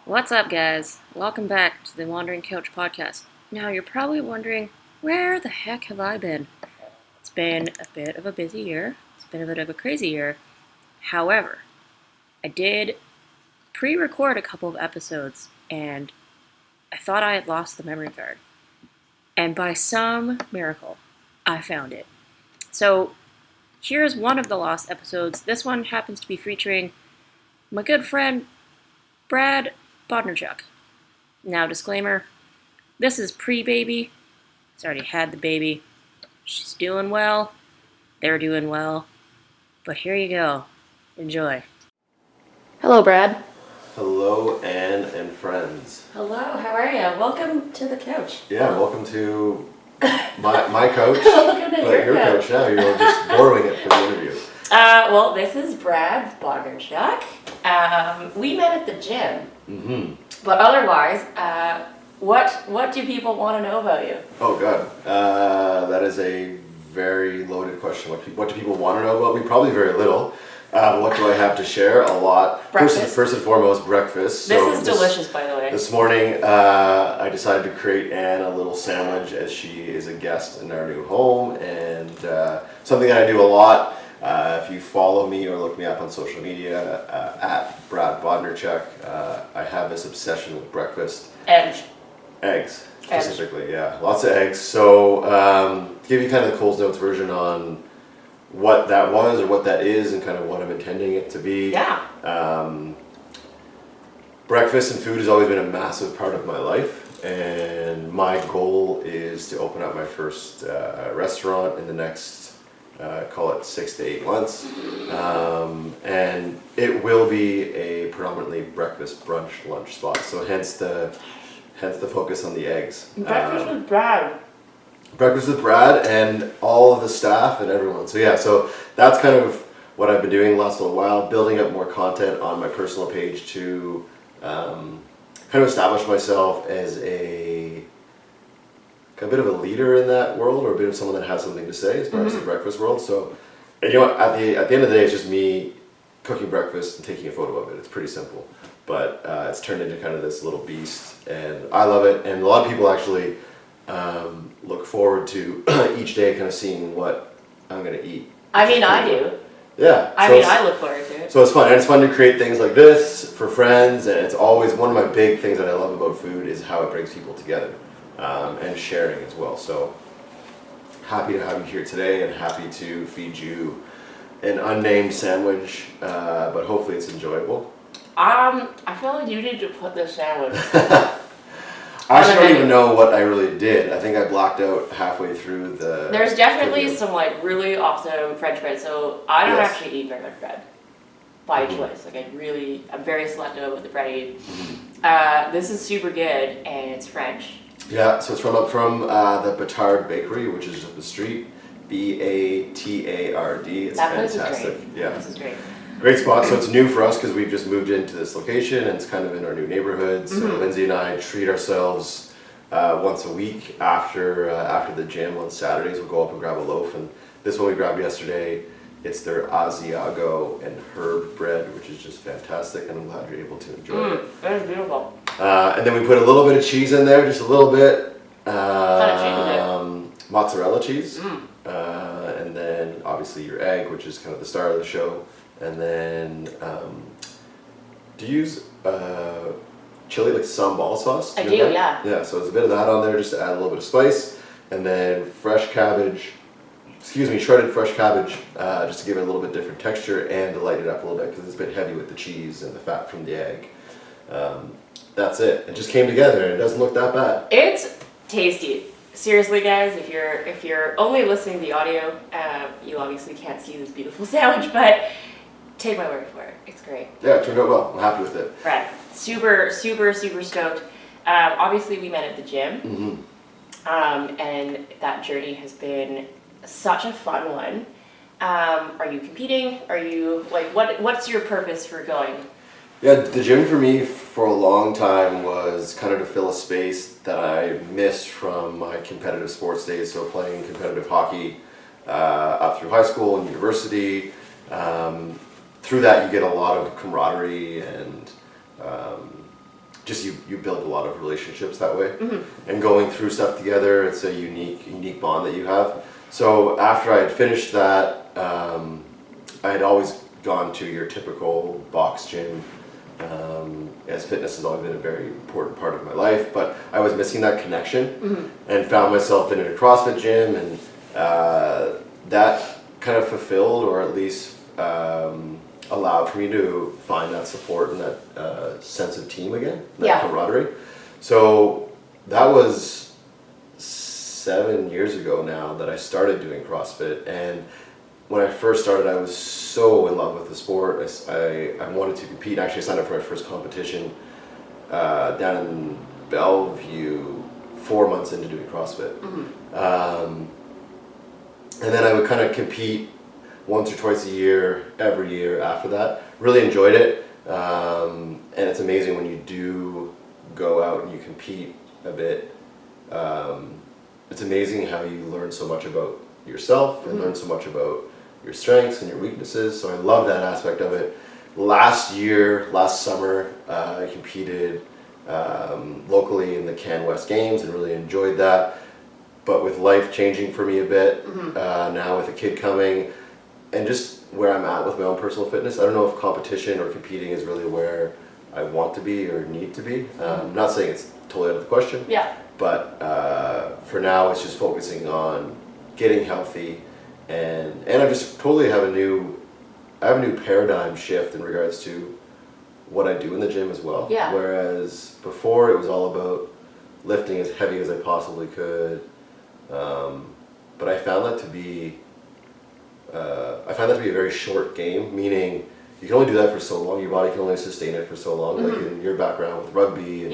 What's up, guys? Welcome back to the Wandering Couch podcast. Now, you're probably wondering, where the heck have I been? It's been a bit of a busy year. It's been a bit of a crazy year. However, I did pre-record a couple of episodes, and I thought I had lost the memory card. And by some miracle, I found it. So, here's one of the lost episodes. This one happens to be featuring my good friend, Brad Bodnarchuk. Now, disclaimer, this is pre-baby. He's already had the baby. She's doing well. They're doing well. But here you go. Enjoy. Hello, Brad. Hello, Anne and friends. Hello, how are you? Welcome to the couch. Yeah, welcome to my couch. Welcome to but your couch now. You're just borrowing it for the interview. Well, this is Brad Bodnarchuk. We met at the gym. Mm-hmm. But otherwise, what do people want to know about you? Oh, God. That is a very loaded question. What do people want to know about me? Probably very little. What do I have to share? A lot. Breakfast. First and foremost, breakfast. This is delicious, by the way. This morning, I decided to create Anne a little sandwich as she is a guest in our new home, and something that I do a lot. If you follow me or look me up on social media, at Brad Bodnarchuk, I have this obsession with breakfast. Eggs, specifically, yeah. Lots of eggs. So, to give you kind of the Coles Notes version on what that was or what that is and kind of what I'm intending it to be. Yeah. Breakfast and food has always been a massive part of my life, and my goal is to open up my first restaurant in the next call it 6 to 8 months, and it will be a predominantly breakfast, brunch, lunch spot. So hence the focus on the eggs. Breakfast with Brad. Breakfast with Brad and all of the staff and everyone. So yeah, so that's kind of what I've been doing the last little while, building up more content on my personal page to kind of establish myself as a bit of a leader in that world, or a bit of someone that has something to say as far as the breakfast world. So, and you know what, at the end of the day, it's just me cooking breakfast and taking a photo of it. It's pretty simple, but it's turned into kind of this little beast, and I love it. And a lot of people actually look forward to each day kind of seeing what I'm going to eat. I mean, I do. Yeah. I look forward to it. So it's fun. And it's fun to create things like this for friends, and it's always one of my big things that I love about food is how it brings people together. And sharing as well. So happy to have you here today, and happy to feed you an unnamed sandwich, but hopefully it's enjoyable. I feel like you need to put this sandwich. I actually don't even know what I really did. I think I blacked out halfway through the... There's definitely some like really awesome French bread. So I don't actually eat very much bread by choice. Like I'm very selective about the bread I eat. This is super good, and it's French. Yeah, so it's from the Batard Bakery, which is up the street. Batard. It's that fantastic. Place is great. Yeah, this is great. Great spot. So it's new for us because we've just moved into this location, and it's kind of in our new neighborhood. So Lindsay and I treat ourselves once a week after the gym on Saturdays. We'll go up and grab a loaf, and this one we grabbed yesterday. It's their Asiago and herb bread, which is just fantastic, and I'm glad you're able to enjoy it. That is beautiful. And then we put a little bit of cheese in there, just a little bit. What kind of cheese is it? Mozzarella cheese. And then obviously your egg, which is kind of the star of the show. And then, do you use chili, like sambal sauce? I do, yeah. Yeah, so there's a bit of that on there just to add a little bit of spice. And then shredded fresh cabbage, just to give it a little bit different texture and to light it up a little bit because it's a bit heavy with the cheese and the fat from the egg. That's it. It just came together, and it doesn't look that bad. It's tasty. Seriously, guys, if you're only listening to the audio, you obviously can't see this beautiful sandwich, but take my word for it. It's great. Yeah, it turned out well. I'm happy with it. Right. Super, super, super stoked. Obviously, we met at the gym, and that journey has been such a fun one. Are you competing? Are you what's your purpose for going? Yeah, the gym for me for a long time was kind of to fill a space that I missed from my competitive sports days. So playing competitive hockey up through high school and university. Through that you get a lot of camaraderie and just you build a lot of relationships that way, and going through stuff together, it's a unique bond that you have. So after I had finished that, I had always gone to your typical box gym, as fitness has always been a very important part of my life, but I was missing that connection, and found myself in a CrossFit gym, and that kind of fulfilled, or at least allowed for me to find that support and that sense of team again, that camaraderie. So that was 7 years ago now that I started doing CrossFit, and when I first started, I was so in love with the sport. I wanted to compete. Actually, I signed up for my first competition down in Bellevue 4 months into doing CrossFit. And then I would kind of compete once or twice a year, every year after that. Really enjoyed it. And it's amazing when you do go out and you compete a bit. It's amazing how you learn so much about yourself and learn so much about your strengths and your weaknesses. So I love that aspect of it. Last summer, I competed locally in the Can West Games and really enjoyed that. But with life changing for me a bit, now with a kid coming, and just where I'm at with my own personal fitness, I don't know if competition or competing is really where I want to be or need to be. I'm not saying it's totally out of the question. Yeah. But for now, it's just focusing on getting healthy, and I just totally have a new paradigm shift in regards to what I do in the gym as well. Yeah. Whereas before it was all about lifting as heavy as I possibly could, but I found that to be a very short game. Meaning you can only do that for so long. Your body can only sustain it for so long. Like in your background with rugby, and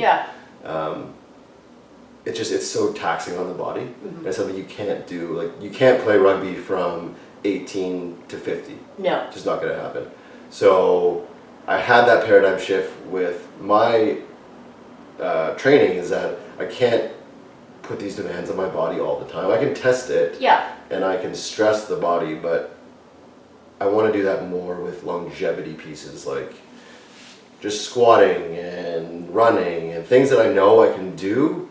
it's so taxing on the body. And it's something you can't do. Like, you can't play rugby from 18 to 50. No. It's just not going to happen. So I had that paradigm shift with my training, is that I can't put these demands on my body all the time. I can test it. Yeah. And I can stress the body, but I want to do that more with longevity pieces, like just squatting and running and things that I know I can do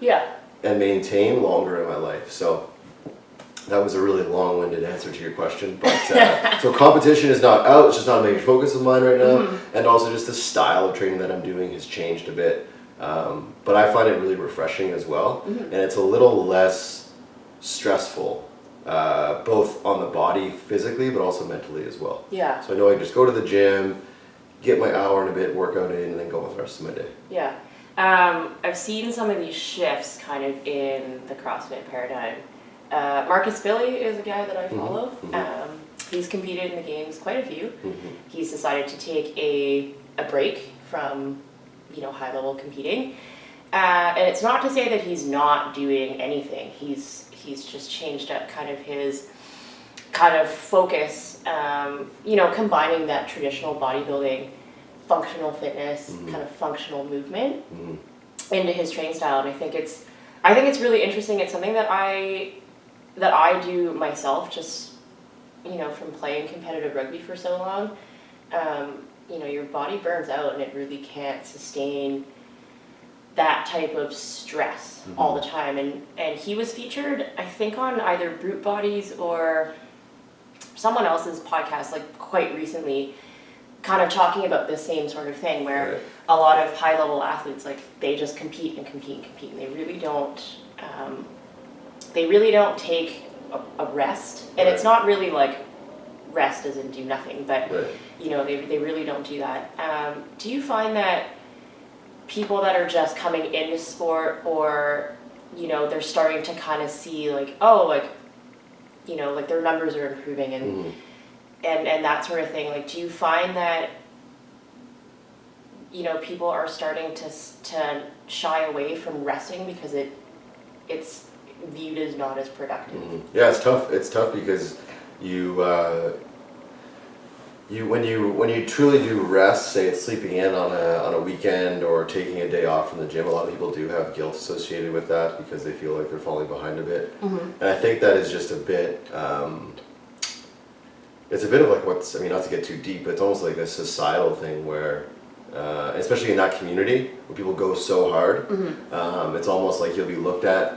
and maintain longer in my life. So that was a really long-winded answer to your question, but so competition is not out. It's just not a major focus of mine right now, and also just the style of training that I'm doing has changed a bit. But I find it really refreshing as well, and it's a little less stressful, both on the body physically, but also mentally as well. Yeah. So I know I can just go to the gym, get my hour and a bit workout in, and then go with the rest of my day. Yeah. I've seen some of these shifts kind of in the CrossFit paradigm. Marcus Billy is a guy that I follow. He's competed in the games, quite a few. He's decided to take a break from, high level competing. And it's not to say that he's not doing anything. He's just changed up kind of his kind of focus, combining that traditional bodybuilding, functional fitness, kind of functional movement into his training style. And I think it's really interesting. It's something that I do myself, just, from playing competitive rugby for so long. Your body burns out and it really can't sustain that type of stress all the time. And he was featured, I think, on either Brute Bodies or someone else's podcast, like, quite recently, kind of talking about the same sort of thing, where a lot of high-level athletes, like, they just compete and compete and compete, and they really don't take a rest. And it's not really like rest as in do nothing, but they really don't do that. Do you find that people that are just coming into sport, or they're starting to kind of see like, like their numbers are improving and that sort of thing, like, do you find that people are starting to shy away from resting because it's viewed as not as productive? Yeah, it's tough. It's tough because when you truly do rest, say it's sleeping in on a weekend or taking a day off from the gym, a lot of people do have guilt associated with that because they feel like they're falling behind a bit. And I think that is just a bit, it's a bit of like not to get too deep, but it's almost like a societal thing where especially in that community where people go so hard. It's almost like you'll be looked at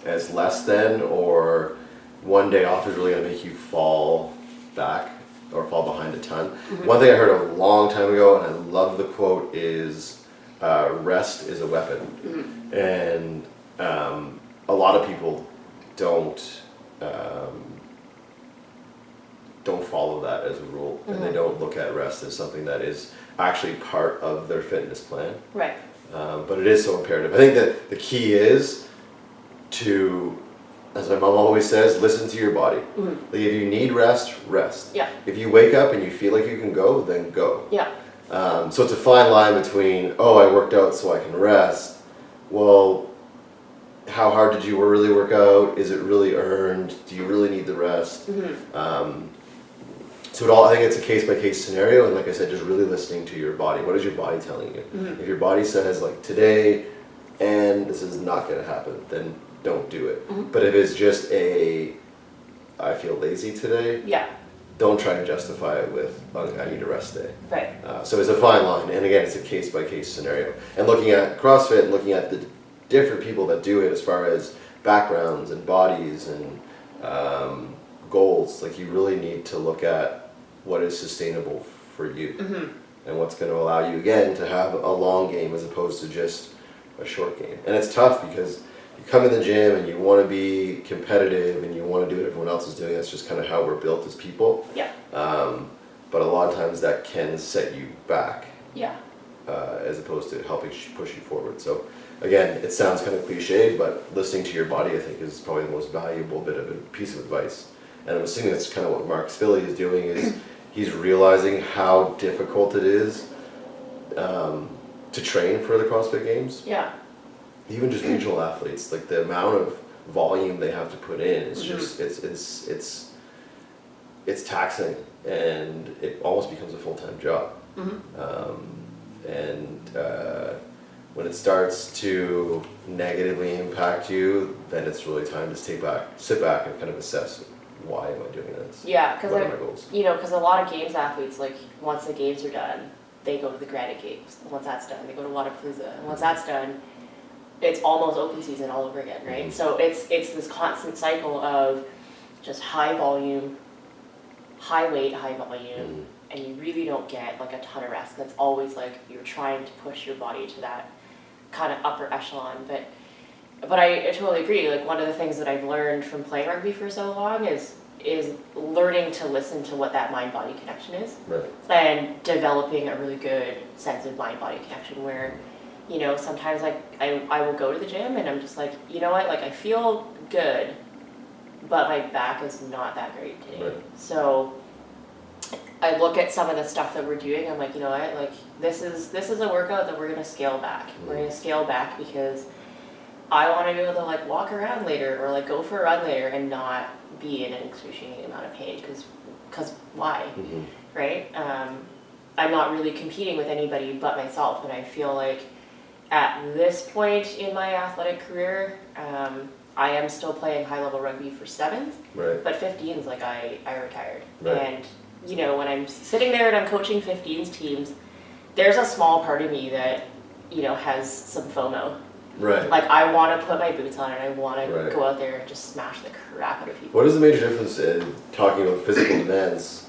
as less than, or one day off is really going to make you fall back or fall behind a ton. One thing I heard a long time ago, and I love the quote, is rest is a weapon. And a lot of people don't follow that as a rule, and they don't look at rest as something that is actually part of their fitness plan. Right. But it is so imperative. I think that the key is to, as my mom always says, listen to your body. Like if you need rest, rest. Yeah. If you wake up and you feel like you can go, then go. Yeah. So it's a fine line between, oh, I worked out so I can rest. Well, how hard did you really work out? Is it really earned? Do you really need the rest? So I think it's a case-by-case scenario, and like I said, just really listening to your body. What is your body telling you? If your body says, like, today, and this is not going to happen, then don't do it. But if it's just I feel lazy today, don't try and justify it with, I need a rest day. Right. So it's a fine line, and again, it's a case-by-case scenario. And looking at CrossFit and looking at the different people that do it as far as backgrounds and bodies and goals, like you really need to look at what is sustainable for you and what's going to allow you, again, to have a long game as opposed to just a short game. And it's tough because you come in the gym and you want to be competitive and you want to do what everyone else is doing. That's just kind of how we're built as people. Yeah. But a lot of times that can set you back. Yeah. As opposed to helping push you forward. So again, it sounds kind of cliche, but listening to your body, I think, is probably the most valuable bit of a piece of advice. And I'm assuming that's kind of what Mark Spilly is doing, is he's realizing how difficult it is to train for the CrossFit Games. Yeah. Even just regional athletes, like the amount of volume they have to put in is just it's taxing, and it almost becomes a full-time job. When it starts to negatively impact you, then it's really time to sit back and kind of assess, why am I doing this? Yeah, because what are my goals? Because a lot of games athletes, like once the games are done, they go to the Granite Games. And once that's done, they go to Wadapalooza. And once that's done, it's almost open season all over again, right? So it's this constant cycle of just high volume, high weight, high volume, and you really don't get like a ton of rest. That's always like you're trying to push your body to that kind of upper echelon. But I totally agree. Like one of the things that I've learned from playing rugby for so long is learning to listen to what that mind-body connection is, and developing a really good sense of mind-body connection where, sometimes like I will go to the gym and I'm just like, you know what, like I feel good, but my back is not that great today. So I look at some of the stuff that we're doing, I'm like, you know what, like this is a workout that we're gonna scale back. We're gonna scale back because I want to be able to like walk around later or like go for a run later and not be in an excruciating amount of pain, because why, right? I'm not really competing with anybody but myself, and I feel like at this point in my athletic career, I am still playing high-level rugby for 7s, but 15s, like I retired. And, when I'm sitting there and I'm coaching 15s teams, there's a small part of me that, has some FOMO. Like, I want to put my boots on and I want to go out there and just smash the crap out of people. What is the major difference in talking about physical demands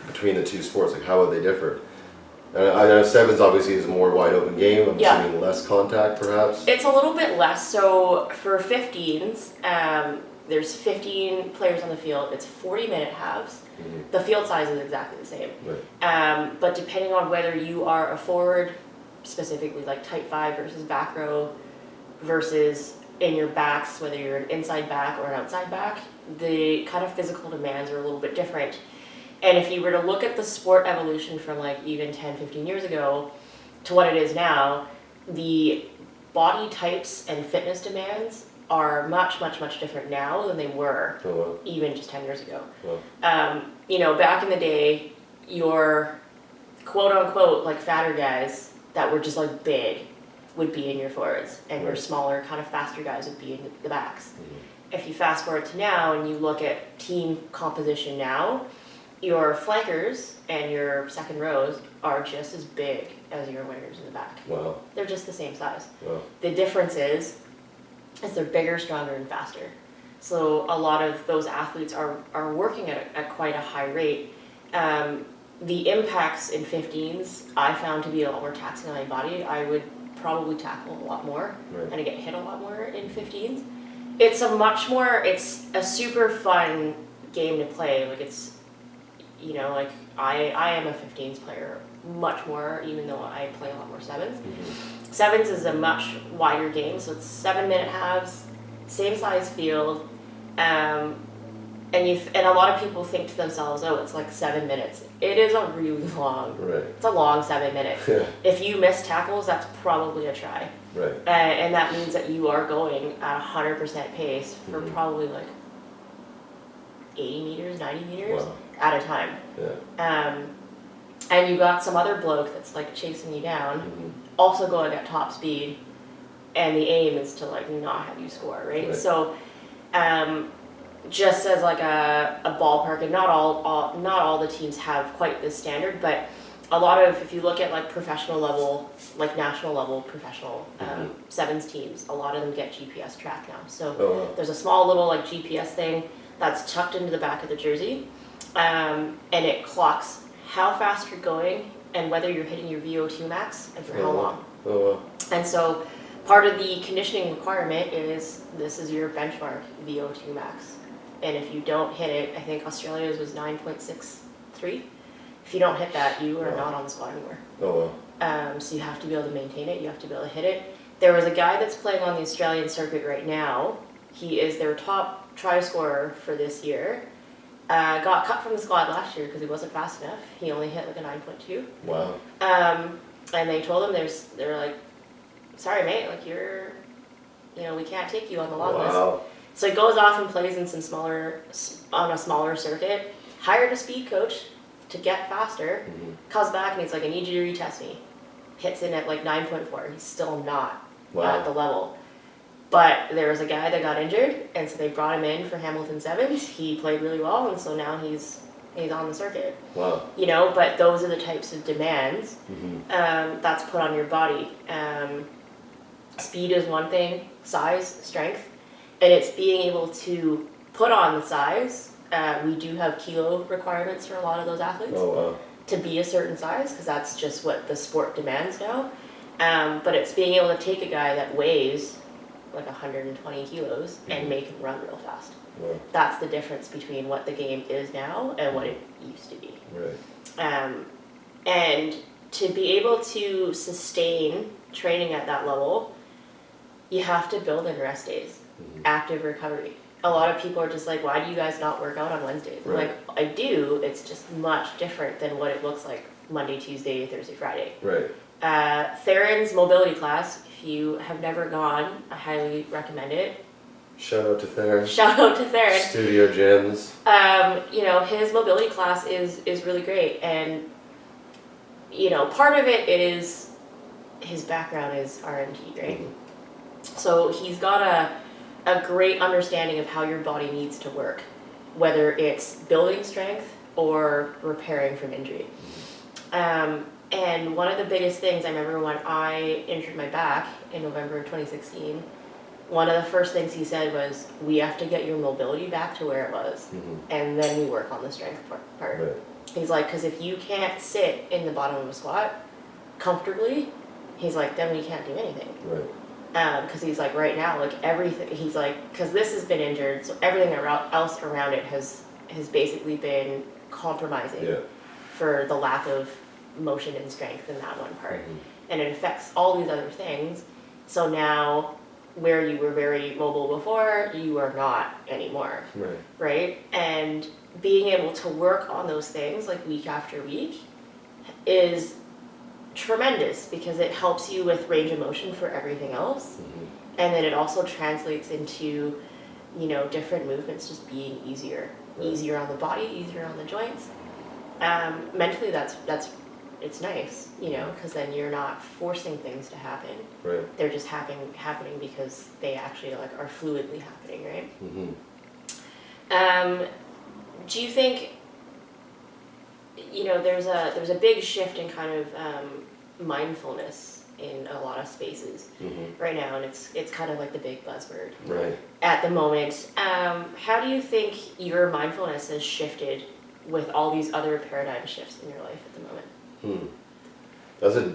between the two sports? Like, how would they differ? I know 7s obviously is a more wide open game. I'm assuming less contact, perhaps? It's a little bit less. So for 15s, there's 15 players on the field. It's 40-minute halves. The field size is exactly the same. But depending on whether you are a forward, specifically like type 5 versus back row, versus in your backs, whether you're an inside back or an outside back, the kind of physical demands are a little bit different. And if you were to look at the sport evolution from like even 10, 15 years ago to what it is now, the body types and fitness demands are much, much, much different now than they were even just 10 years ago. Back in the day, your quote unquote like fatter guys that were just like big would be in your forwards, and your smaller, kind of faster guys would be in the backs. If you fast forward to now and you look at team composition now, your flankers and your second rows are just as big as your wingers in the back. Wow. They're just the same size. Wow. The difference is they're bigger, stronger, and faster. So a lot of those athletes are working at quite a high rate. The impacts in 15s I found to be a lot more taxing on my body. I would probably tackle a lot more, Right. and I get hit a lot more in 15s. It's a super fun game to play. Like it's, you know, like I am a 15s player much more, even though I play a lot more 7s. Mm-hmm. 7s is a much wider game, so it's 7-minute halves, same size field, and a lot of people think to themselves, oh, it's like 7 minutes. It is a really long. Right. It's a long 7 minutes. Yeah. If you miss tackles, that's probably a try. Right. And that means that you are going at 100% pace for Mhm. probably like 80 meters, 90 meters Wow. at a time. Yeah. And you got some other bloke that's like chasing you down, Mm-hmm. also going at top speed, and the aim is to like not have you score, right? Right. So, just as like a ballpark, and not all the teams have quite this standard, but a lot of, if you look at like professional level, like national level professional Mhm. 7s teams, a lot of them get GPS track now. So Oh, wow. there's a small little like GPS thing that's tucked into the back of the jersey, and it clocks how fast you're going and whether you're hitting your VO2 max and for how Oh, wow. long. Oh, wow. And so part of the conditioning requirement is this is your benchmark VO2 max. And if you don't hit it, I think Australia's was 9.63. If you don't hit that, you are Wow. not on the squad anymore. Oh, wow. So you have to be able to maintain it. You have to be able to hit it. There was a guy that's playing on the Australian circuit right now. He is their top try scorer for this year. Got cut from the squad last year because he wasn't fast enough. He only hit like a 9.2. Wow. And they told him they were like, sorry mate, like we can't take you on the long list. Wow. So he goes off and plays in on a smaller circuit, hired a speed coach to get faster, Mhm. comes back and he's like, I need you to retest me. Hits in at like 9.4. He's still not Wow. at the level. But there was a guy that got injured, and so they brought him in for Hamilton Sevens. He played really well, and so now he's on the circuit. Wow. But those are the types of demands Mm-hmm. that's put on your body. Speed is one thing, size, strength, and it's being able to put on the size. We do have kilo requirements for a lot of those athletes Oh, wow. to be a certain size, because that's just what the sport demands now. But it's being able to take a guy that weighs like 120 kilos and Mhm. make him run real fast. Wow. That's the difference between what the game is now and what it used to be. Right. And to be able to sustain training at that level, you have to build in rest days, Mhm. active recovery. A lot of people are just like, why do you guys not work out on Wednesdays? I'm Right. like, I do, it's just much different than what it looks like Monday, Tuesday, Thursday, Friday. Right. Theron's mobility class, if you have never gone, I highly recommend it. Shout out to Theron. Shout out to Theron. Studio gyms. His mobility class is really great, and part of it is his background is R&D, right? Mhm. So he's got a great understanding of how your body needs to work, whether it's building strength or repairing from injury. And one of the biggest things I remember when I injured my back in November of 2016, one of the first things he said was, we have to get your mobility back to where it was, Mhm. and then we work on the strength part. Right. He's like, because if you can't sit in the bottom of a squat comfortably, he's like, then we can't do anything. Right. Because he's like, right now, like everything, he's like, because this has been injured, so everything else around it has basically been compromising Yeah. for the lack of motion and strength in that one part. Mhm. And it affects all these other things. So now, where you were very mobile before, you are not anymore, Right. right? And being able to work on those things like week after week is tremendous, because it helps you with range of motion for everything else. Mhm. And then it also translates into, different movements just being easier. Right. Easier on the body, easier on the joints. Mentally, it's nice, because then you're not forcing things to happen. Right. They're just happening because they actually are fluidly happening, right? Mhm. Do you think there's a big shift in kind of mindfulness in a lot of spaces right now, and it's kind of like the big buzzword at the moment. How do you think your mindfulness has shifted with all these other paradigm shifts in your life at the moment? That's a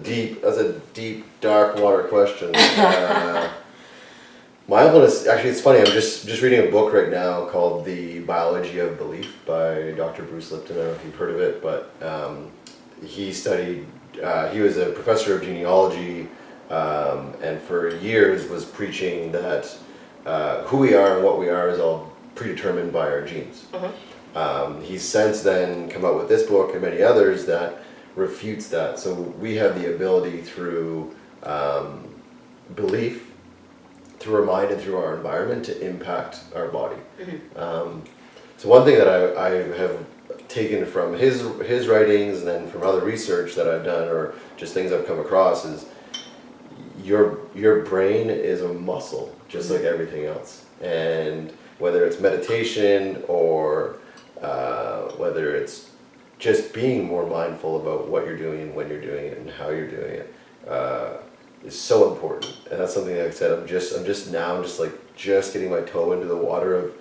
deep, dark water question. Mindfulness, actually, it's funny. I'm just reading a book right now called The Biology of Belief by Dr. Bruce Lipton. I don't know if you've heard of it, but he studied. He was a professor of genealogy, and for years was preaching that who we are and what we are is all predetermined by our genes. He's since then come out with this book and many others that refutes that. So we have the ability through belief, through our mind and through our environment to impact our body. So one thing that I have taken from his writings and then from other research that I've done or just things I've come across is your brain is a muscle just like everything else. And whether it's meditation or whether it's just being more mindful about what you're doing and when you're doing it and how you're doing it is so important. And that's something, like I said, I'm just getting my toe into the water of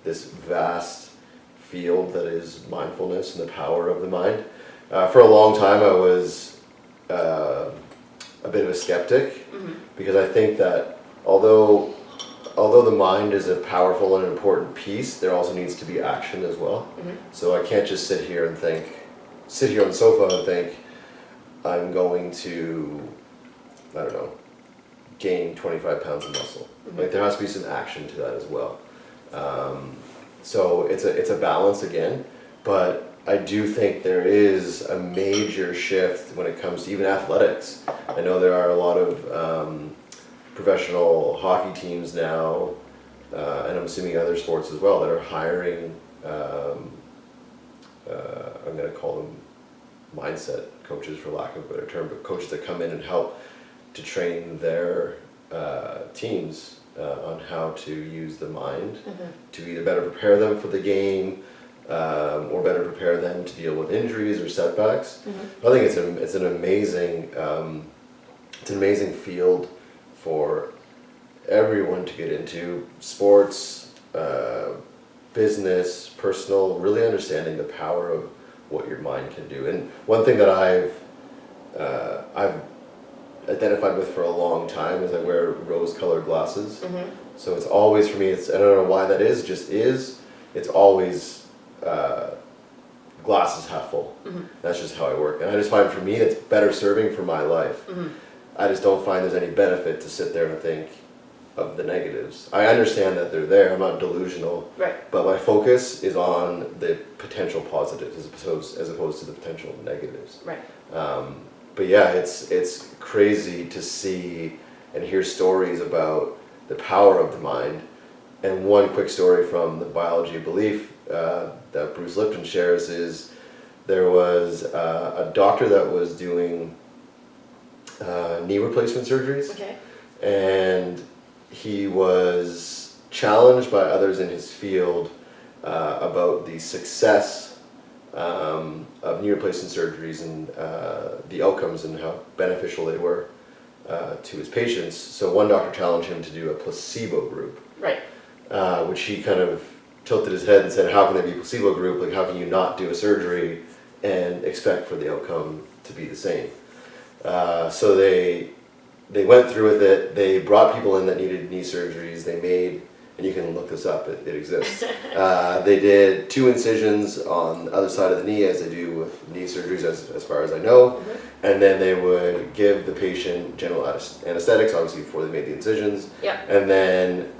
this vast field that is mindfulness and the power of the mind. For a long time I was a bit of a skeptic because I think that although the mind is a powerful and important piece, there also needs to be action as well. So I can't just sit here on the sofa and think I'm going to, I don't know, gain 25 pounds of muscle. Like there has to be some action to that as well. So it's a balance again, but I do think there is a major shift when it comes to even athletics. I know there are a lot of professional hockey teams now, and I'm assuming other sports as well, that are hiring, I'm going to call them mindset coaches for lack of a better term, but coaches that come in and help to train their teams on how to use the mind to either better prepare them for the game or better prepare them to deal with injuries or setbacks. I think it's an amazing field for everyone to get into: sports, business, personal, really understanding the power of what your mind can do. And one thing that I've identified with for a long time is I wear rose-colored glasses. So it's always, for me, I don't know why that is, it's always glasses half full. That's just how I work. And I just find for me it's better serving for my life. I just don't find there's any benefit to sit there and think of the negatives. I understand that they're there, I'm not delusional, but my focus is on the potential positives as opposed to the potential negatives. But yeah, it's crazy to see and hear stories about the power of the mind. And one quick story from The Biology of Belief that Bruce Lipton shares is there was a doctor that was doing knee replacement surgeries, and he was challenged by others in his field about the success of knee replacement surgeries and the outcomes and how beneficial they were to his patients. So one doctor challenged him to do a placebo group, which he kind of tilted his head and said, how can there be a placebo group? Like, how can you not do a surgery and expect for the outcome to be the same? So they went through with it. They brought people in that needed knee surgeries. They made, and you can look this up, it exists. They did 2 incisions on the other side of the knee, as they do with knee surgeries, as far as I know. And then they would give the patient general anesthetics, obviously before they made the incisions. And then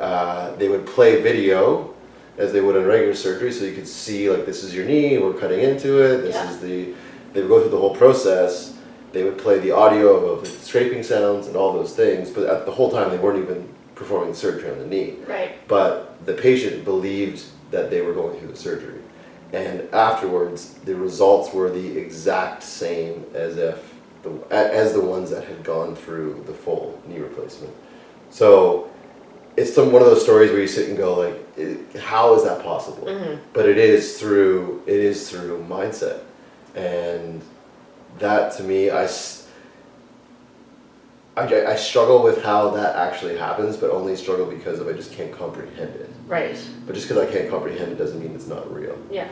they would play video as they would in regular surgery, so you could see, like, this is your knee, we're cutting into it, they would go through the whole process. They would play the audio of the scraping sounds and all those things, but at the whole time they weren't even performing the surgery on the knee. But the patient believed that they were going through the surgery. And afterwards, the results were the exact same as the ones that had gone through the full knee replacement. So it's one of those stories where you sit and go, like, how is that possible? But it is through mindset. And that to me, I struggle with how that actually happens, but only struggle because I just can't comprehend it. Right. But just because I can't comprehend it doesn't mean it's not real. Yeah.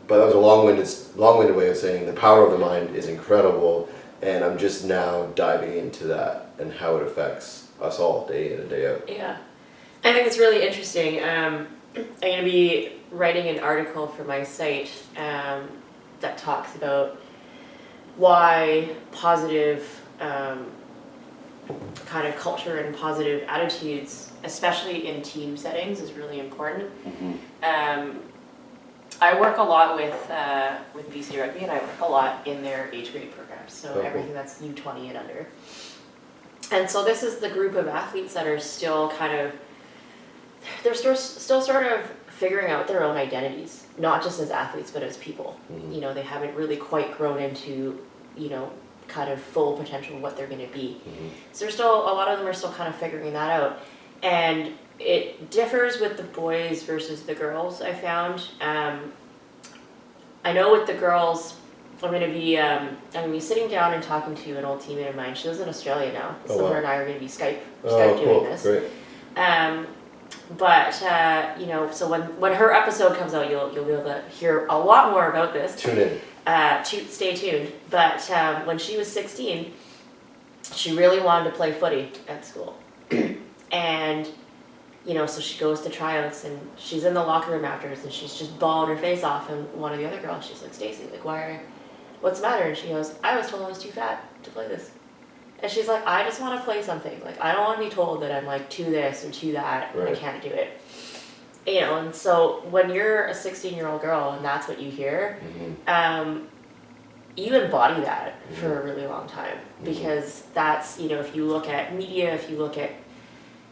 But that was a long-winded way of saying the power of the mind is incredible, and I'm just now diving into that and how it affects us all day in and day out. Yeah. I think it's really interesting. I'm going to be writing an article for my site that talks about why positive kind of culture and positive attitudes, especially in team settings, is really important. Mm-hmm. I work a lot with BC Rugby, and I work a lot in their age grade programs, so everything that's U20 and under. And so this is the group of athletes that are still they're still sort of figuring out their own identities, not just as athletes, but as people. Mm-hmm. You know, they haven't really quite grown into, you know, kind of full potential of what they're going to be. Mm-hmm. So a lot of them are still kind of figuring that out. And it differs with the boys versus the girls, I found. I know with the girls, I'm going to be sitting down and talking to an old teammate of mine. She lives in Australia now. Oh, so wow. her and I are going to be Skype cool. doing this. Great. But you know, so when her episode comes out, you'll be able to hear a lot more about this. Tune in. Stay tuned. But when she was 16, she really wanted to play footy at school, and you know, so she goes to tryouts and she's in the locker room afterwards and she's just bawling her face off. And one of the other girls, she's like, "Stacey, like, what's the matter?" And she goes, "I was told I was too fat to play this." And she's like, "I just want to play something. Like, I don't want to be told that I'm like to this or to that and I can't do it." You know, and so when you're a 16-year-old girl and that's what you hear, you embody that for a really long time, because that's, you know, if you look at media, if you look at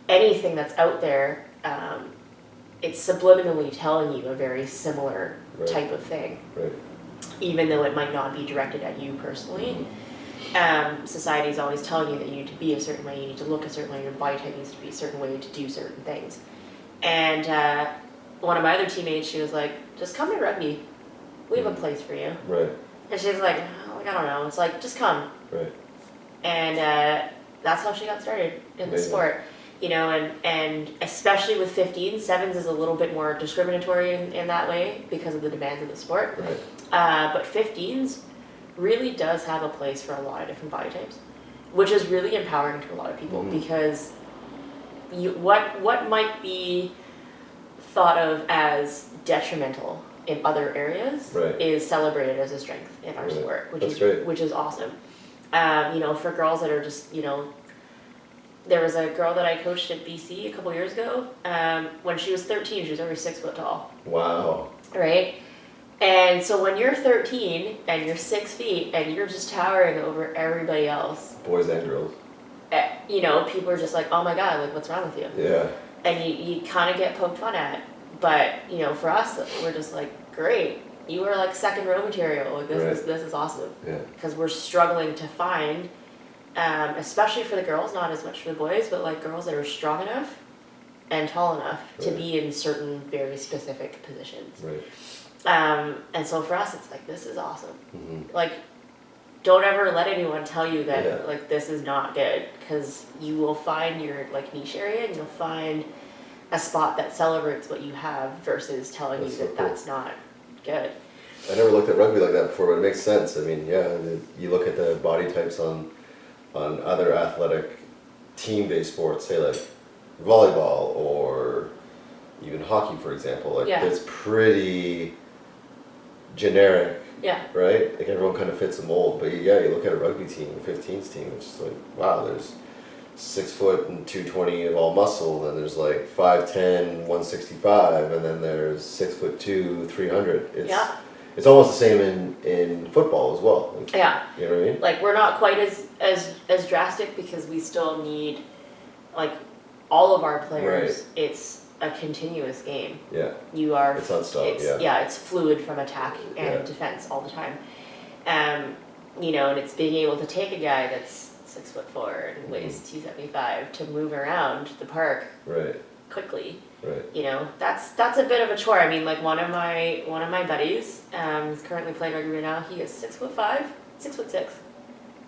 anything that's out there, it's subliminally telling you a very similar type of thing, even though it might not be directed at you personally. Society's always telling you that you need to be a certain way, you need to look a certain way, your body type needs to be a certain way to do certain things. And one of my other teammates, she was like, "Just come to rugby. We have a place for you." Right. And she's like, I don't know. It's like, just come. Right. And that's how she got started in the sport. You know, and especially with 15s, 7s is a little bit more discriminatory in that way because of the demands of the sport. Right. But 15s really does have a place for a lot of different body types, which is really empowering to a lot of people, because what might be thought of as detrimental in other areas is celebrated as a strength in our sport, which is awesome. You know, for girls that are just, you know, there was a girl that I coached at BC a couple years ago. When she was 13, she was over 6 foot tall. Wow. Right? And so when you're 13 and you're 6 feet and you're just towering over everybody else, boys and girls, you know, people are just like, "Oh my God, like, what's wrong with you?" Yeah. And you kind of get poked fun at. But, you know, for us, we're just like, "Great, you are like second row material. Like, this is awesome." Yeah. Because we're struggling to find, especially for the girls, not as much for the boys, but like girls that are strong enough and tall enough to be in certain very specific positions. Right. And so for us, it's like, this is awesome. Like, don't ever let anyone tell you that like this is not good, because you will find your like niche area and you'll find a spot that celebrates what you have versus telling you that that's not good. I never looked at rugby like that before, but it makes sense. I mean, you look at the body types on other athletic team-based sports, say like volleyball or even hockey, for example. Like, it's pretty generic, right? Like, everyone kind of fits a mold. But you look at a rugby team, a 15s team, it's just like, wow, there's 6 foot and 220 of all muscle, and there's like 5'10", 165, and then there's 6'2", 300. It's almost the same in football as well. Like, you know what I mean? Like, we're not quite as drastic, because we still need, like, all of our players. It's a continuous game. Yeah. It's non-stop. It's fluid from attack and defense all the time. You know, and it's being able to take a guy that's 6'4" and weighs 275 to move around the park quickly. Right. You know, that's a bit of a chore. I mean, like one of my buddies is currently playing rugby right now. He is 6'5", 6'6".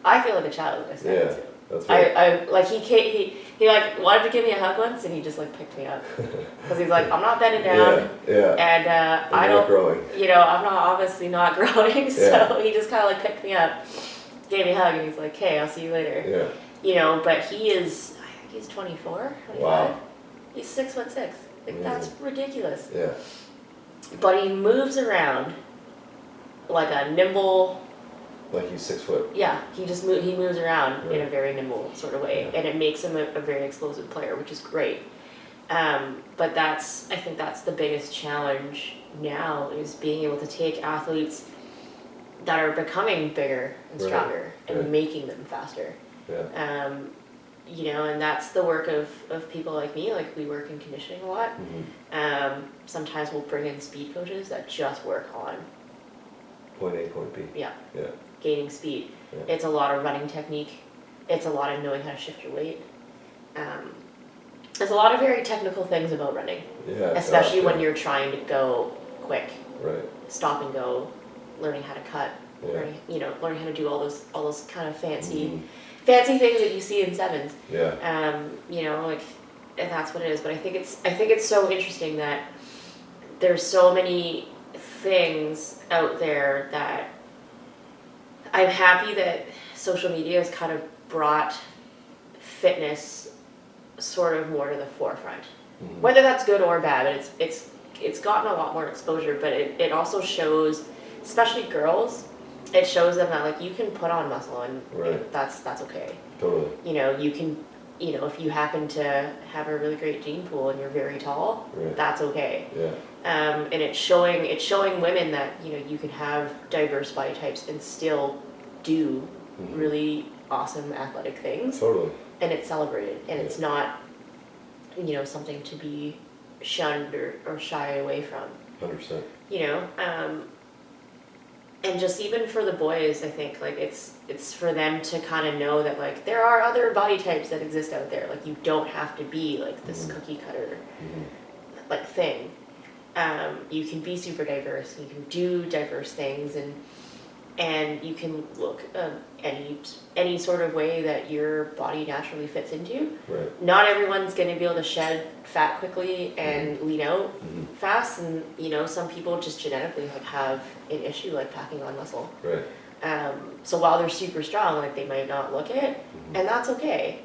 I feel like a child when I stand Yeah, next to him. that's right. I like he like wanted to give me a hug once, and he just like picked me up because he's like, I'm not bending down, and I you're not don't, growing. you know, I'm not obviously not growing, so he just kind of like picked me up, gave me a hug, and he's like, hey, I'll see you later. Yeah. You know, but he is, I think he's 24, 25. Wow. He's 6'6". Like, that's ridiculous. Yeah. But he moves around like a nimble. Like he's 6 foot. Yeah, he moves around Right. in a very nimble sort of way, and it makes him a very explosive player, which is great. But I think that's the biggest challenge now, is being able to take athletes that are becoming bigger and stronger and making them faster. Yeah. You know, and that's the work of people like me. Like, we work in conditioning a lot. Sometimes we'll bring in speed coaches that just work on Point A, point B. Yeah. Yeah. Gaining speed. Yeah. It's a lot of running technique. It's a lot of knowing how to shift your weight. There's a lot of very technical things about running. Yeah. Especially when you're trying to go quick. Right. Stop and go, learning how to cut, learning how to do all those kind of fancy things that you see in sevens. Yeah. You know, like, and that's what it is. But I think it's so interesting that there's so many things out there that I'm happy that social media has kind of brought fitness sort of more to the forefront. Whether that's good or bad, but it's gotten a lot more exposure, but it also shows, especially girls, it shows them that, like, you can put on muscle and that's okay. Totally. You know, you can, you know, if you happen to have a really great gene pool and you're very tall, that's okay. Yeah. And it's showing women that, you know, you can have diverse body types and still do really awesome athletic things. Totally. And it's celebrated, and it's not, you know, something to be shunned or shy away from. 100%. You know, and just even for the boys, I think, like, it's for them to kind of know that, like, there are other body types that exist out there. Like, you don't have to be like this cookie cutter like thing. You can be super diverse. You can do diverse things, and you can look any sort of way that your body naturally fits into. Right. Not everyone's going to be able to shed fat quickly and lean out fast, and, you know, some people just genetically have an issue like packing on muscle. Right. So while they're super strong, like, they might not look it, and that's okay.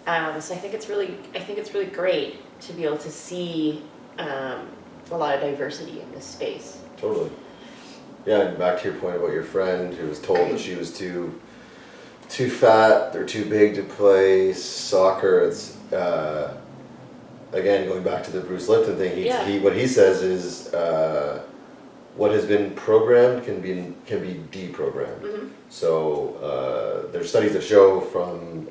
So I think it's really great to be able to see a lot of diversity in this space. Totally. Yeah, and back to your point about your friend who was told that she was too fat or too big to play soccer. It's again, going back to the Bruce Lipton thing. He what he says is what has been programmed can be deprogrammed. So there's studies that show from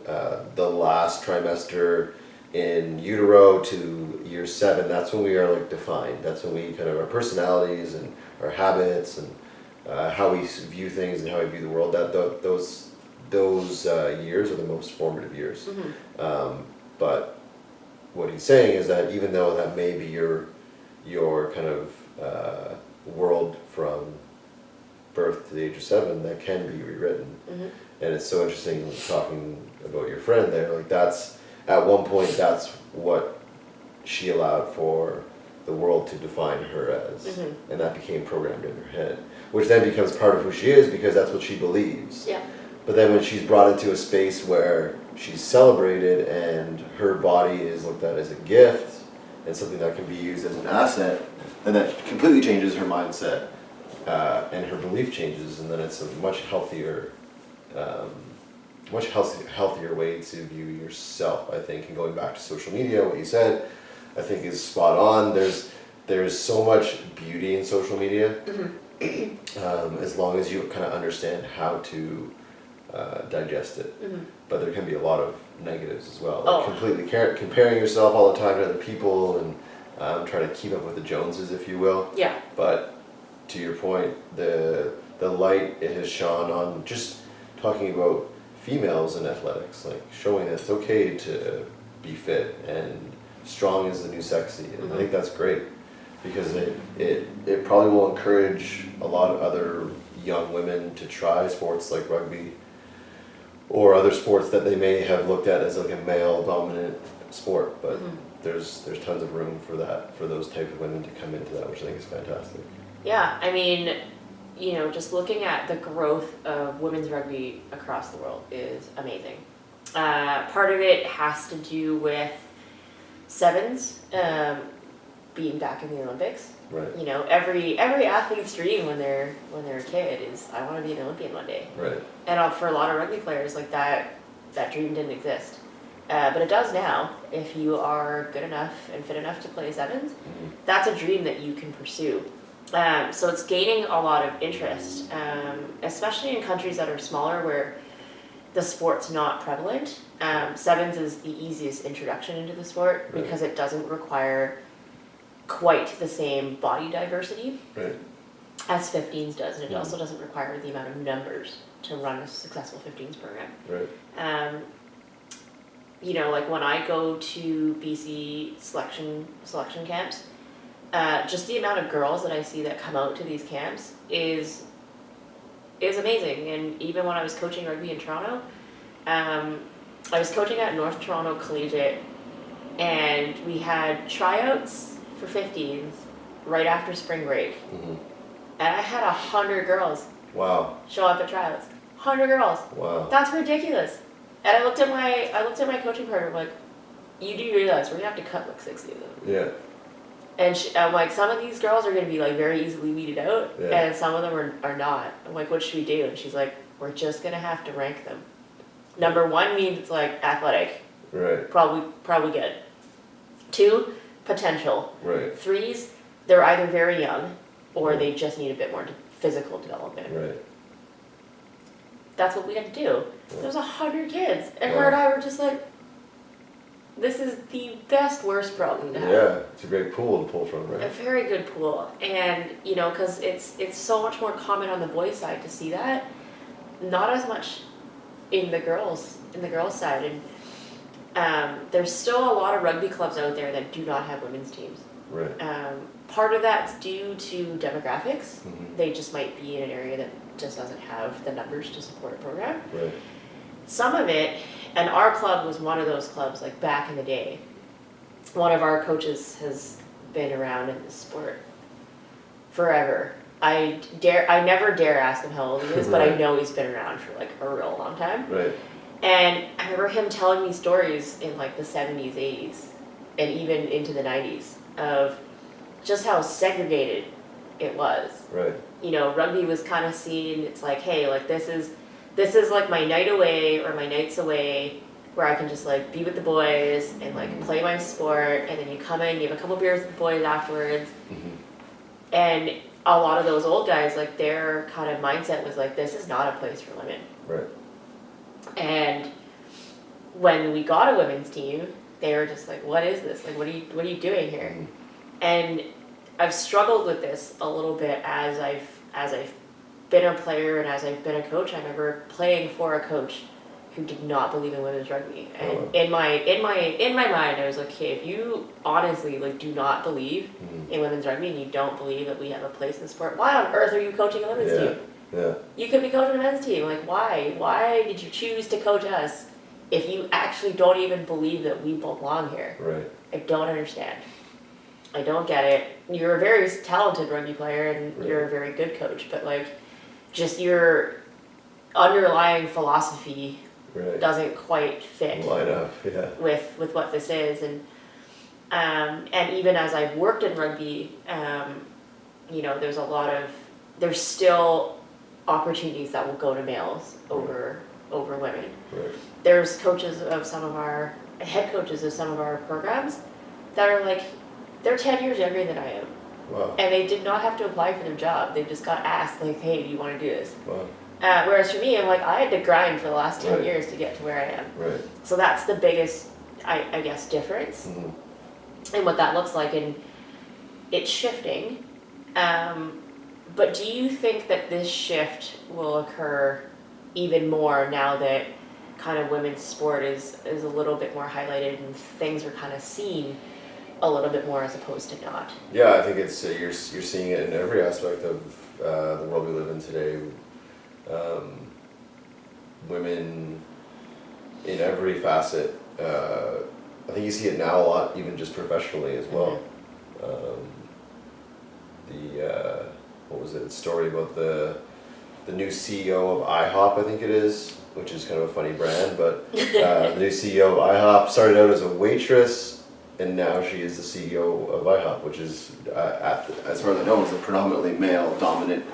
the last trimester in utero to year 7, that's when we are, like, defined. That's when we kind of, our personalities and our habits and how we view things and how we view the world, that those years are the most formative years. But what he's saying is that even though that may be your kind of world from birth to the age of 7, that can be rewritten. And it's so interesting talking about your friend there, like, that's, at one point, that's what she allowed for the world to define her as. And that became programmed in her head, which then becomes part of who she is because that's what she believes. Yeah. But then when she's brought into a space where she's celebrated and her body is looked at as a gift and something that can be used as an asset, then that completely changes her mindset, and her belief changes, and then it's a much healthier way to view yourself, I think. And going back to social media, what you said, I think is spot on. There's so much beauty in social media, as long as you kind of understand how to digest it. But there can be a lot of negatives as well. Like completely comparing yourself all the time to other people and trying to keep up with the Joneses, if you will. Yeah. But to your point, the light it has shone on just talking about females in athletics, like showing that it's okay to be fit and strong is the new sexy. And I think that's great because it probably will encourage a lot of other young women to try sports like rugby or other sports that they may have looked at as like a male dominant sport, but there's tons of room for that, for those type of women to come into that, which I think is fantastic. Yeah, I mean, you know, just looking at the growth of women's rugby across the world is amazing. Part of it has to do with sevens being back in the Olympics. Right. You know, every athlete's dream when they're a kid is, I want to be an Olympian one day. Right. And for a lot of rugby players, like that dream didn't exist. But it does now. If you are good enough and fit enough to play sevens, that's a dream that you can pursue. So it's gaining a lot of interest, especially in countries that are smaller where the sport's not prevalent. Sevens is the easiest introduction into the sport because it doesn't require quite the same body diversity as 15s does, and it also doesn't require the amount of numbers to run a successful 15s program. Right. You know, like when I go to BC selection camps, just the amount of girls that I see that come out to these camps is amazing. And even when I was coaching rugby in Toronto, I was coaching at North Toronto Collegiate, and we had tryouts for 15s right after spring break. And I had 100 girls show up at tryouts. 100 girls. Wow. That's ridiculous. And I looked at my coaching partner, like, you do realize we're gonna have to cut like 60 of them. Yeah. And I'm like, some of these girls are gonna be like very easily weeded out, and some of them are not. I'm like, what should we do? And she's like, we're just gonna have to rank them. Number 1 means it's like athletic. Right. Probably good. 2, potential. Right. 3s, they're either very young or they just need a bit more physical development. Right. That's what we had to do. There was 100 kids, and her and I were just like, this is the best worst problem to have. Yeah, it's a great pool to pull from, right? A very good pool, and you know, because it's so much more common on the boys' side to see that, not as much in the girls side, and there's still a lot of rugby clubs out there that do not have women's teams. Right. Part of that's due to demographics. They just might be in an area that just doesn't have the numbers to support a program. Right. Some of it, and our club was one of those clubs, like back in the day. One of our coaches has been around in this sport forever. I never dare ask him how old he is, but I know he's been around for like a real long time. Right. And I remember him telling me stories in like the 70s, 80s, and even into the 90s of just how segregated it was. Right. You know, rugby was kind of seen, it's like, hey, like this is like my night away or my nights away where I can just like be with the boys and like play my sport, and then you come in, you have a couple beers with the boys afterwards. And a lot of those old guys, like their kind of mindset was like, this is not a place for women. Right. And when we got a women's team, they were just like, what is this? Like, what are you doing here? And I've struggled with this a little bit as I've been a player and as I've been a coach. I remember playing for a coach who did not believe in women's rugby. And in my mind, I was like, okay, if you honestly like do not believe in women's rugby and you don't believe that we have a place in the sport, why on earth are you coaching a women's team? Yeah. You could be coaching a men's team. Like, why? Why did you choose to coach us if you actually don't even believe that we belong here? Right. I don't understand. I don't get it. You're a very talented rugby player and you're a very good coach, but like, just your underlying philosophy doesn't quite fit line up, with what this is. And even as I've worked in rugby, you know, there's still opportunities that will go to males over women. Right. There's head coaches of some of our programs that are like, they're 10 years younger than I am. Wow. And they did not have to apply for their job. They just got asked, like, hey, do you want to do this? Wow. Whereas for me, I'm like, I had to grind for the last 10 years to get to where I am. Right. So that's the biggest, I guess, difference in what that looks like. And it's shifting. But do you think that this shift will occur even more now that kind of women's sport is a little bit more highlighted and things are kind of seen a little bit more as opposed to not. Yeah, I think it's you're seeing it in every aspect of the world we live in today. Women in every facet. I think you see it now a lot, even just professionally as well. What was it? Story about the new CEO of IHOP, I think it is, which is kind of a funny brand, but the new CEO of IHOP started out as a waitress, and now she is the CEO of IHOP, which is, as far as I know, is a predominantly male-dominant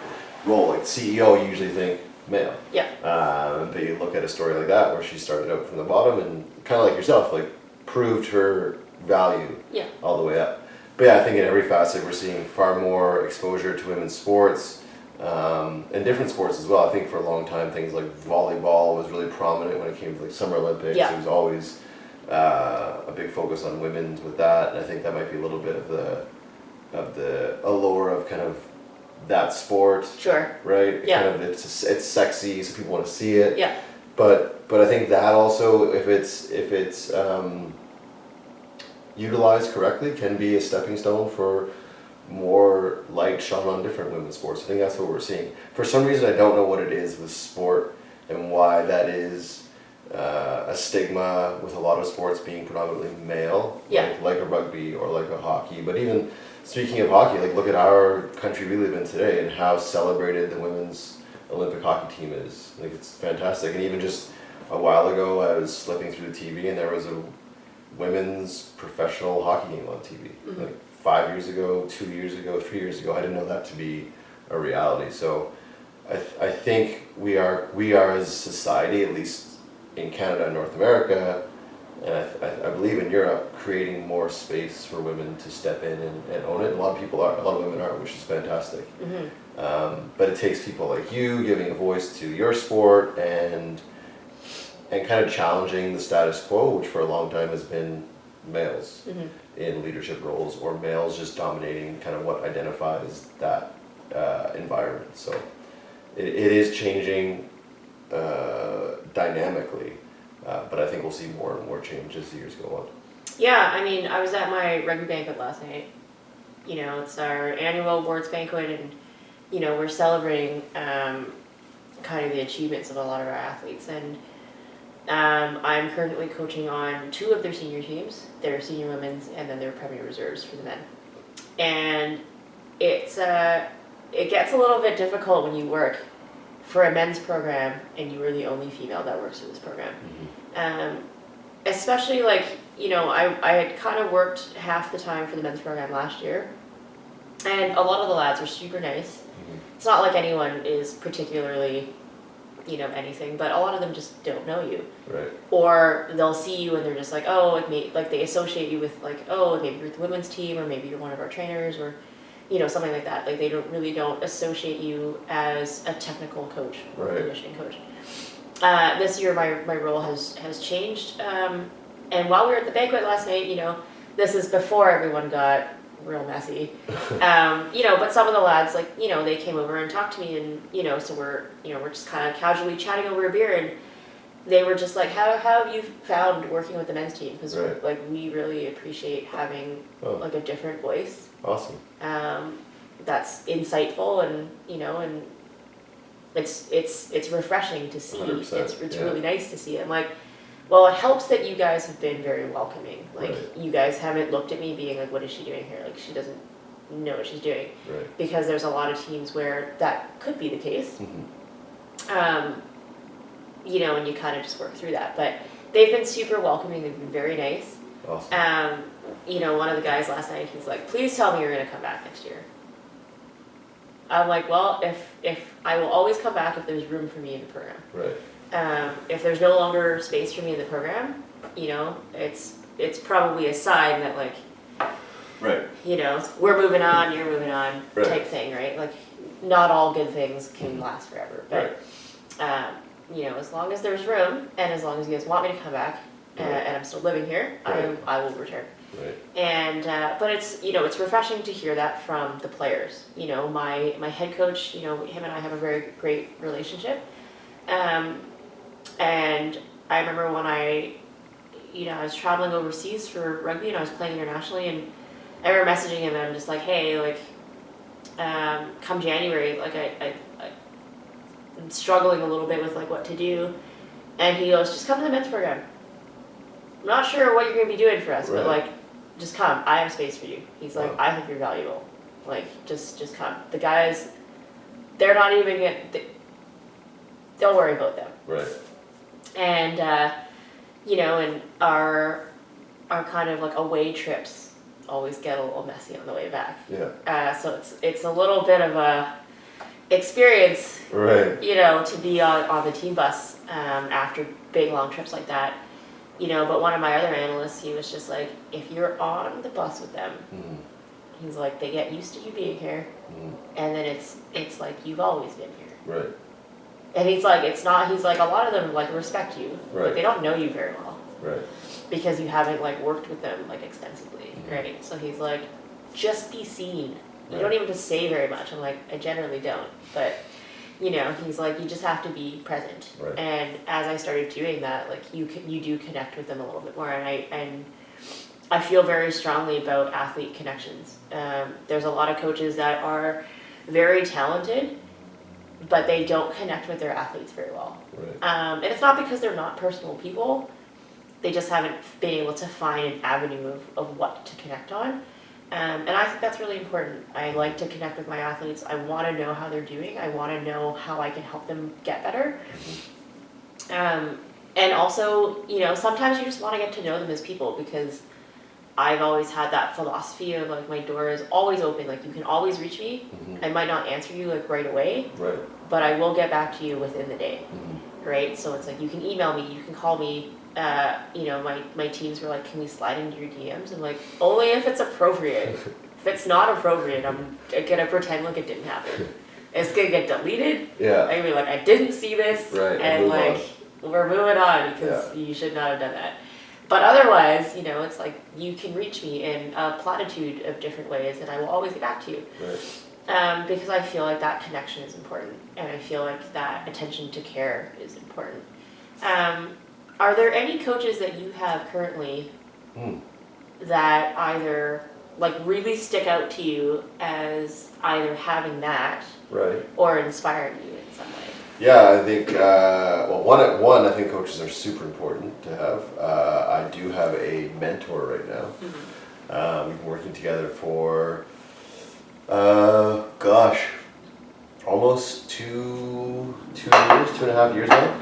role. Like CEO, you usually think male. Yeah. But you look at a story like that where she started out from the bottom and kind of like yourself, like proved her value all the way up. But yeah, I think in every facet we're seeing far more exposure to women's sports and different sports as well. I think for a long time things like volleyball was really prominent when it came to like Summer Olympics. Yeah. It was always a big focus on women's with that, and I think that might be a little bit of the allure of kind of that sport. Sure. Right? Yeah. Kind of it's sexy, so people want to see it. Yeah. But I think that also, if it's utilized correctly, can be a stepping stone for more light shone on different women's sports. I think that's what we're seeing. For some reason, I don't know what it is with sport and why that is a stigma with a lot of sports being predominantly male, like a rugby or like a hockey. But even speaking of hockey, like look at our country we live in today and how celebrated the women's Olympic hockey team is. Like it's fantastic. And even just a while ago, I was flipping through the TV and there was a women's professional hockey game on TV. Like 5 years ago, 2 years ago, 3 years ago, I didn't know that to be a reality. So I think we are as a society, at least in Canada and North America, and I believe in Europe, creating more space for women to step in and own it. And a lot of women are, which is fantastic. But it takes people like you giving a voice to your sport and kind of challenging the status quo, which for a long time has been males in leadership roles or males just dominating kind of what identifies that environment. So it is changing dynamically, but I think we'll see more and more change as the years go on. Yeah, I mean, I was at my rugby banquet last night. You know, it's our annual awards banquet, and you know, we're celebrating kind of the achievements of a lot of our athletes. And I'm currently coaching on 2 of their senior teams, their senior women's and then their premier reserves for the men. And it gets a little bit difficult when you work for a men's program and you are the only female that works in this program. Especially like, you know, I had kind of worked half the time for the men's program last year, and a lot of the lads are super nice. It's not like anyone is particularly, you know, anything, but a lot of them just don't know you. Right. Or they'll see you and they're just like, oh, like they associate you with like, oh, maybe you're the women's team, or maybe you're one of our trainers, or, you know, something like that. Like they don't associate you as a technical coach or conditioning coach. This year my role has changed. And while we were at the banquet last night, you know, this is before everyone got real messy. You know, but some of the lads, like, you know, they came over and talked to me, and, you know, so we're just kind of casually chatting over a beer, and they were just like, how have you found working with the men's team? Because like we really appreciate having like a different voice. Awesome. That's insightful, and, you know, and it's refreshing to see. It's really nice to see. I'm like, well, it helps that you guys have been very welcoming. Like, you guys haven't looked at me being like, what is she doing here? Like, she doesn't know what she's doing. Because there's a lot of teams where that could be the case. You know, and you kind of just work through that. But they've been super welcoming. They've been very nice. Awesome. You know, one of the guys last night, he's like, please tell me you're going to come back next year. I'm like, well, if I will always come back if there's room for me in the program. If there's no longer space for me in the program, you know, it's probably a sign that, like, you know, we're moving on, you're moving on, type thing, right? Like, not all good things can last forever, but you know, as long as there's room and as long as you guys want me to come back and I'm still living here, I will return. And but it's, you know, it's refreshing to hear that from the players. You know, my head coach, you know, him and I have a very great relationship. And I remember when I was traveling overseas for rugby and I was playing internationally, and I remember messaging him and I'm just like, hey, like, come January, like I'm struggling a little bit with like what to do, and he goes, just come to the men's program. I'm not sure what you're gonna be doing for us, but like, just come. I have space for you. He's like, I think you're valuable. Like, just come. The guys, they're not even don't worry about them. Right. And and our kind of like away trips always get a little messy on the way back. Yeah. So it's a little bit of a experience, right? To be on the team bus after big long trips like that. But one of my other analysts, he was just like, if you're on the bus with them, he's like, they get used to you being here, and then it's like you've always been here. Right. And he's like, it's not. He's like, a lot of them like respect you, right. but they don't know you very well. Right. Because you haven't like worked with them like extensively, right? So he's like, just be seen. You don't even have to say very much. I'm like, I generally don't, but he's like, you just have to be present. Right. And as I started doing that, like you do connect with them a little bit more, and I feel very strongly about athlete connections. There's a lot of coaches that are very talented, but they don't connect with their athletes very well. Right. And it's not because they're not personal people. They just haven't been able to find an avenue of what to connect on. And I think that's really important. I like to connect with my athletes. I want to know how they're doing. I want to know how I can help them get better. And also, sometimes you just want to get to know them as people, because I've always had that philosophy of like, my door is always open. Like, you can always reach me. I might not answer you like right away, right. but I will get back to you within the day, right? So it's like, you can email me, you can call me. My teams were like, can we slide into your DMs? I'm like, only if it's appropriate. If it's not appropriate, I'm gonna pretend like it didn't happen. It's gonna get deleted. Yeah. I'm gonna be like, I didn't see this, right. and like, we're moving on, because you should not have done that. But otherwise, it's like, you can reach me in a platitude of different ways, and I will always get back to you. Right. Because I feel like that connection is important, and I feel like that attention to care is important. Are there any coaches that you have currently that either like really stick out to you as either having that right. or inspiring you in some way? Yeah, I think one I think coaches are super important to have. I do have a mentor right now. We've been working together for almost 2 years, 2.5 years now.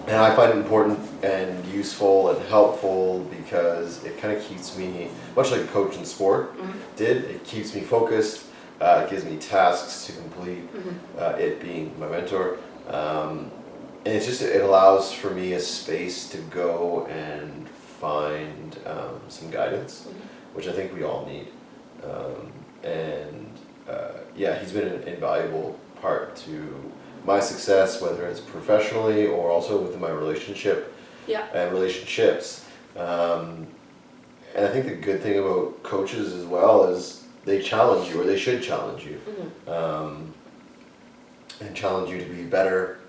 And I find it important and useful and helpful because it kind of keeps me, much like a coach in sport did, it keeps me focused, it gives me tasks to complete, it being my mentor. And it allows for me a space to go and find some guidance, which I think we all need. He's been an invaluable part to my success, whether it's professionally or also within my relationship and relationships. And I think the good thing about coaches as well is they challenge you, or they should challenge you, and challenge you to be a better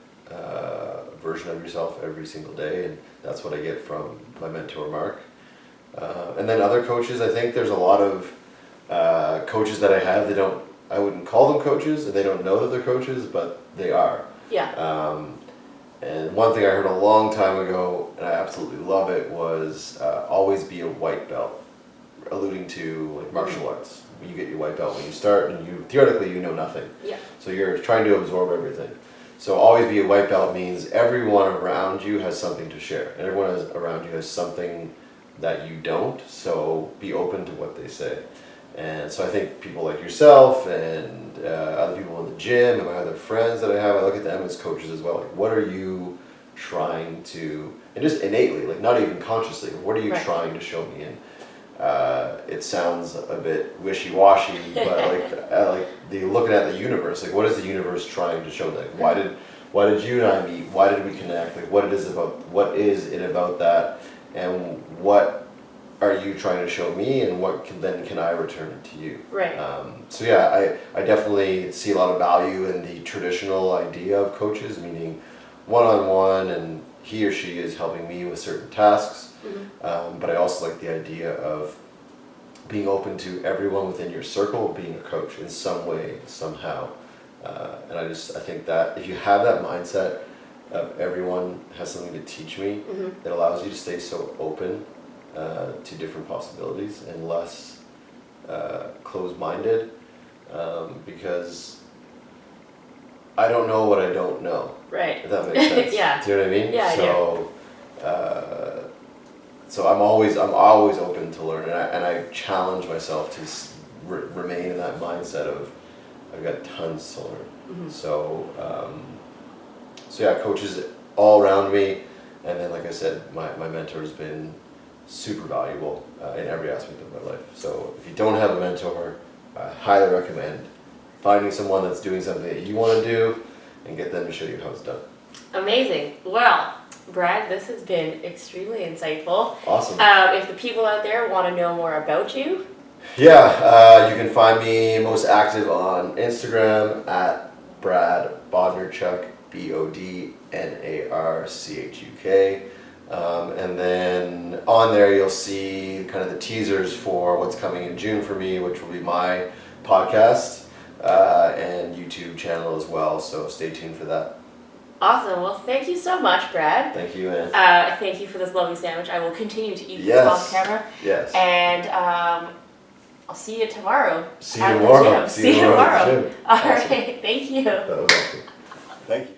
version of yourself every single day. And that's what I get from my mentor, Mark. And then other coaches, I think there's a lot of coaches that I have, I wouldn't call them coaches, and they don't know that they're coaches, but they are. Yeah. And one thing I heard a long time ago, and I absolutely love it, was always be a white belt, alluding to like martial arts. You get your white belt when you start, and theoretically you know nothing. Yeah. So you're trying to absorb everything. So always be a white belt means everyone around you has something to share, and everyone around you has something that you don't. So be open to what they say. And so I think people like yourself and other people in the gym and my other friends that I have, I look at them as coaches as well. Like, what are you trying to, and just innately, like not even consciously, what are you trying to show me? And it sounds a bit wishy-washy, but like looking at the universe, like what is the universe trying to show? Like why did you and I meet? Why did we connect? Like what is it about that? And what are you trying to show me, and what can I return it to you? Right. I definitely see a lot of value in the traditional idea of coaches, meaning one-on-one, and he or she is helping me with certain tasks. Mm-hmm. But I also like the idea of being open to everyone within your circle being a coach in some way, somehow. And I think that if you have that mindset of everyone has something to teach me, Mm-hmm. it allows you to stay so open to different possibilities and less closed-minded, because I don't know what I don't know. Right. If that makes sense. Yeah. Do you know what I mean? Yeah, So I'm always open to learn, and I challenge myself to remain in that mindset of I've got tons to learn. Mm-hmm. So yeah, coaches all around me, and then like I said, my mentor has been super valuable in every aspect of my life. So if you don't have a mentor, I highly recommend finding someone that's doing something that you want to do and get them to show you how it's done. Amazing. Well, Brad, this has been extremely insightful. Awesome. If the people out there want to know more about you, Yeah, you can find me most active on Instagram at Brad Bodnarchuk, Bodnarchuk. And then on there you'll see kind of the teasers for what's coming in June for me, which will be my podcast and YouTube channel as well. So stay tuned for that. awesome. Well, thank you so much, Brad. Thank you, Ann. Thank you for this lovely sandwich. I will continue to eat this Yes. off camera. Yes. And I'll see you tomorrow. See you at the tomorrow. gym. See you at the tomorrow. gym. All Awesome. right. Thank you. That was awesome. Thank you.